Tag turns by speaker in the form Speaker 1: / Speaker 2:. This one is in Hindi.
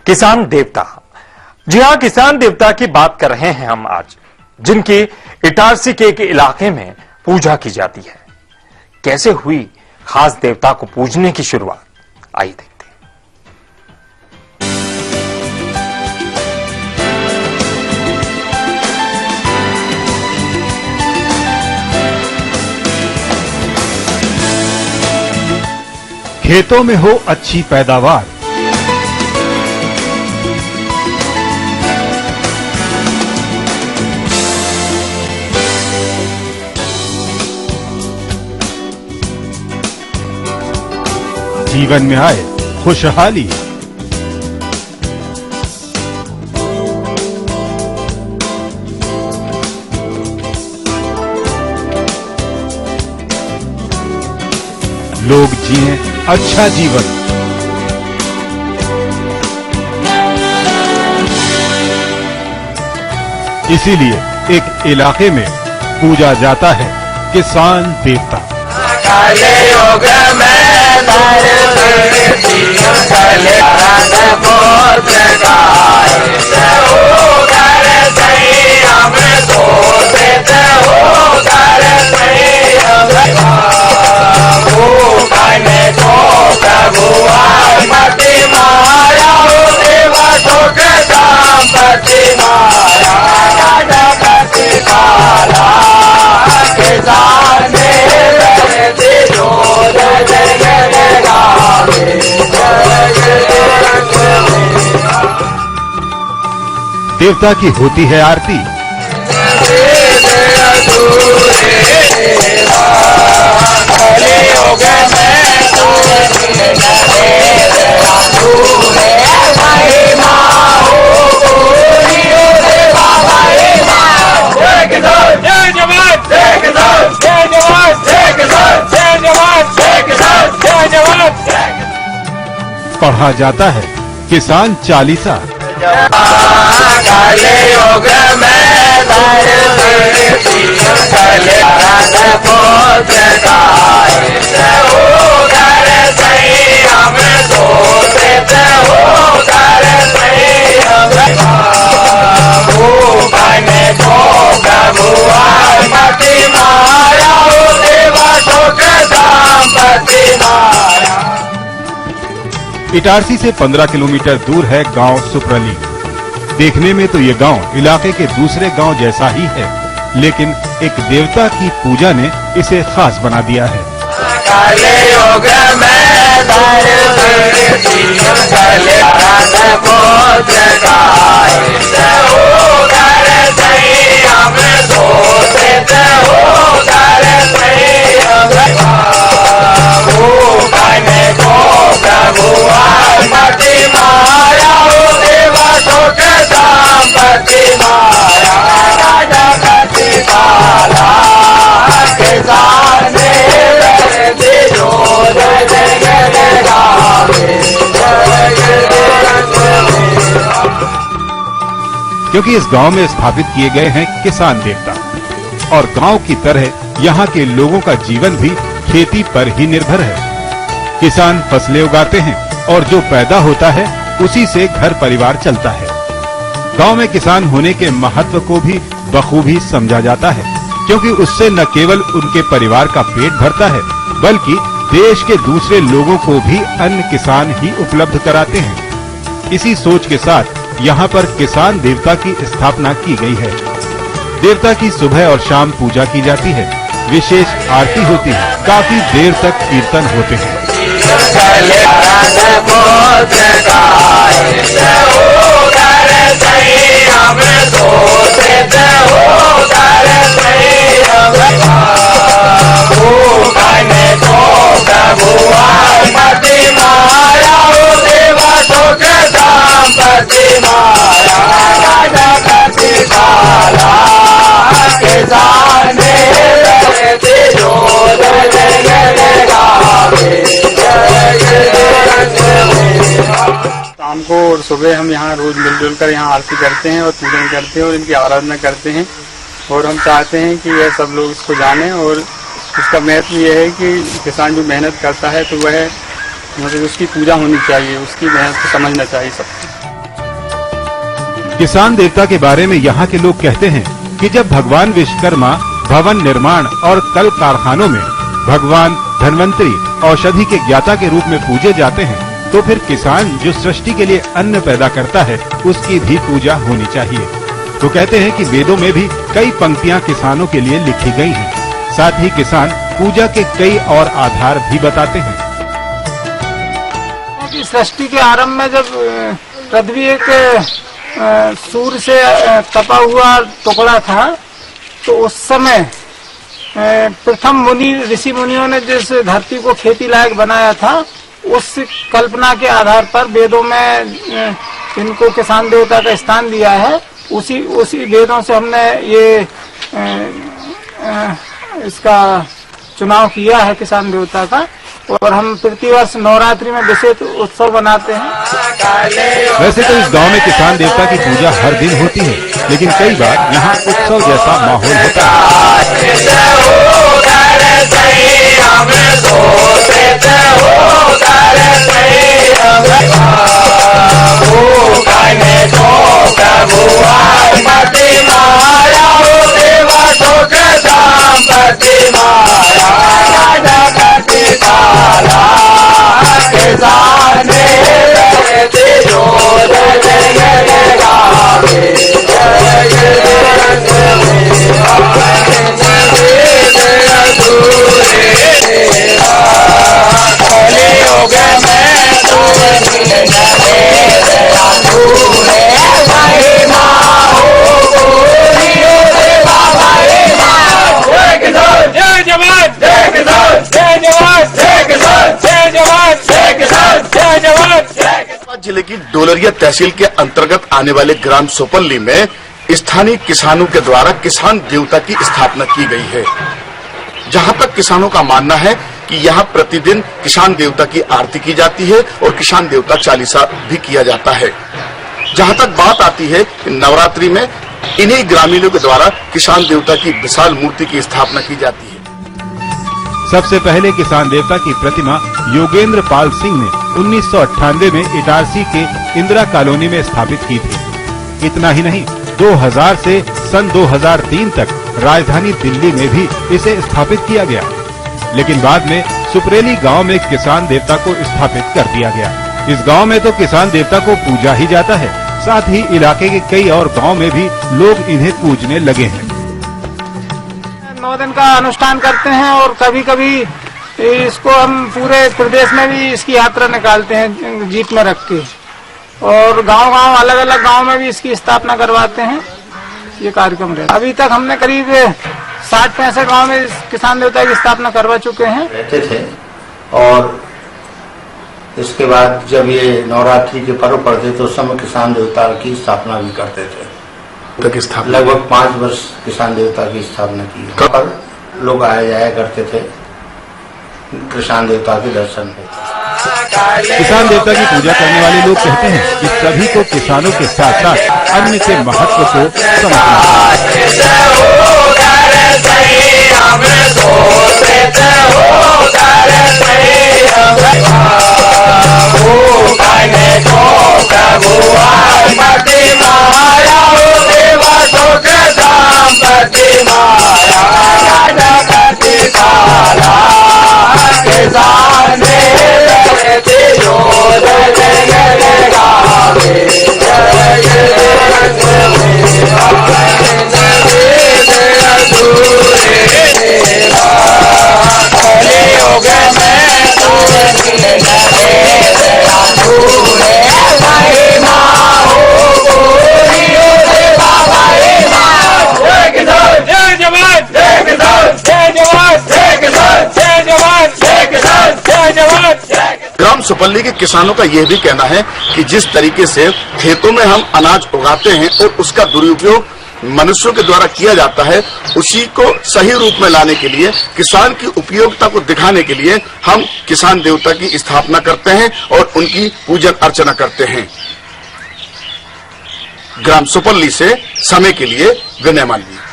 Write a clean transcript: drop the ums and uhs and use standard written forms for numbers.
Speaker 1: किसान देवता। जी हां, किसान देवता की बात कर रहे हैं हम आज, जिनकी इटारसी के एक इलाके में पूजा की जाती है। कैसे हुई खास देवता को पूजने की शुरुआत, आइए देखते हैं।
Speaker 2: खेतों में हो अच्छी पैदावार, जीवन में आए खुशहाली, लोग जिए अच्छा जीवन। इसीलिए एक इलाके में पूजा जाता है किसान देवता।
Speaker 3: योग में
Speaker 2: देवता की होती है आरती। पढ़ा जाता है किसान चालीसा।
Speaker 3: योग में
Speaker 2: इटारसी से 15 किलोमीटर दूर है गांव सुप्रली। देखने में तो ये गांव इलाके के दूसरे गांव जैसा ही है, लेकिन एक देवता की पूजा ने इसे खास बना दिया है।
Speaker 3: योग
Speaker 2: क्योंकि इस गांव में स्थापित किए गए हैं किसान देवता और गांव की तरह यहाँ के लोगों का जीवन भी खेती पर ही निर्भर है। किसान फसलें उगाते हैं और जो पैदा होता है उसी से घर परिवार चलता है। गांव में किसान होने के महत्व को भी बखूबी समझा जाता है, क्योंकि उससे न केवल उनके परिवार का पेट भरता है, बल्कि देश के दूसरे लोगों को भी अन्न किसान ही उपलब्ध कराते हैं। इसी सोच के साथ यहाँ पर किसान देवता की स्थापना की गई है। देवता की सुबह और शाम पूजा की जाती है, विशेष आरती होती है, काफी देर तक कीर्तन होते हैं।
Speaker 4: शाम को और सुबह हम यहाँ रोज मिलजुल कर यहाँ आरती करते हैं और पूजन करते हैं और इनकी आराधना करते हैं। और हम चाहते हैं कि यह सब लोग इसको जानें। और इसका महत्व यह है कि किसान जो मेहनत करता है तो वह मतलब उसकी पूजा होनी चाहिए, उसकी मेहनत को समझना चाहिए सबको।
Speaker 2: किसान देवता के बारे में यहाँ के लोग कहते हैं कि जब भगवान विश्वकर्मा भवन निर्माण और कल कारखानों में भगवान धन्वंतरी औषधि के ज्ञाता के रूप में पूजे जाते हैं, तो फिर किसान जो सृष्टि के लिए अन्न पैदा करता है उसकी भी पूजा होनी चाहिए। तो कहते हैं कि वेदों में भी कई पंक्तियां किसानों के लिए लिखी गई हैं। साथ ही किसान पूजा के कई और आधार भी बताते हैं।
Speaker 5: सृष्टि के आरंभ में जब पृथ्वी एक सूर्य से तपा हुआ टुकड़ा था, तो उस समय प्रथम ऋषि मुनियों ने जिस धरती को खेती लायक बनाया था, उस कल्पना के आधार पर वेदों में इनको किसान देवता का स्थान दिया है। उसी वेदों से हमने ये इसका चुनाव किया है किसान देवता का, और हम प्रतिवर्ष नवरात्रि में विशेष उत्सव बनाते हैं।
Speaker 2: वैसे तो इस गांव में किसान देवता की पूजा हर दिन होती है, लेकिन कई बार यहाँ उत्सव जैसा माहौल होता
Speaker 6: जिले की डोलरिया तहसील के अंतर्गत आने वाले ग्राम सोपल्ली में स्थानीय किसानों के द्वारा किसान देवता की स्थापना की गई है। जहां तक किसानों का मानना है कि यहाँ प्रतिदिन किसान देवता की आरती की जाती है और किसान देवता चालीसा भी किया जाता है। जहां तक बात आती है कि नवरात्रि में इन्हीं ग्रामीणों के द्वारा किसान देवता की विशाल मूर्ति की स्थापना की जाती है।
Speaker 2: सबसे पहले किसान देवता की प्रतिमा योगेंद्र पाल सिंह ने 1998 में इटारसी के इंदिरा कॉलोनी में स्थापित की थी। इतना ही नहीं, 2000 से सन 2003 तक राजधानी दिल्ली में भी इसे स्थापित किया गया, लेकिन बाद में सुपरेली गांव में किसान देवता को स्थापित कर दिया गया। इस गांव में तो किसान देवता को पूजा ही जाता है, साथ ही इलाके के कई और गांव में भी लोग इन्हें पूजने लगे हैं।
Speaker 5: 9 दिन का अनुष्ठान करते हैं और कभी कभी इसको हम पूरे प्रदेश में भी इसकी यात्रा निकालते हैं जीप में रख के, और गांव-गांव अलग-अलग गांव में भी इसकी स्थापना करवाते हैं। ये कार्यक्रम रहता है। अभी तक हमने करीब 60-65 गांव में किसान देवता की स्थापना करवा चुके हैं।
Speaker 7: रहते थे, और इसके बाद जब ये नवरात्रि के पर्व पड़ते तो उस समय किसान देवता की स्थापना भी करते थे। लगभग 5 वर्ष किसान देवता की स्थापना की। पर लोग आया जाया करते थे किसान देवता के दर्शन में।
Speaker 2: किसान देवता की पूजा करने वाले लोग कहते हैं कि सभी को किसानों के साथ साथ अन्य के महत्व को समझना
Speaker 6: ग्राम सुपल्ली के किसानों का यह भी कहना है कि जिस तरीके से खेतों में हम अनाज उगाते हैं और उसका दुरुपयोग मनुष्यों के द्वारा किया जाता है, उसी को सही रूप में लाने के लिए, किसान की उपयोगिता को दिखाने के लिए हम किसान देवता की स्थापना करते हैं और उनकी पूजन अर्चना करते हैं। ग्राम सुपल्ली से समय के लिए विनय मालवीय।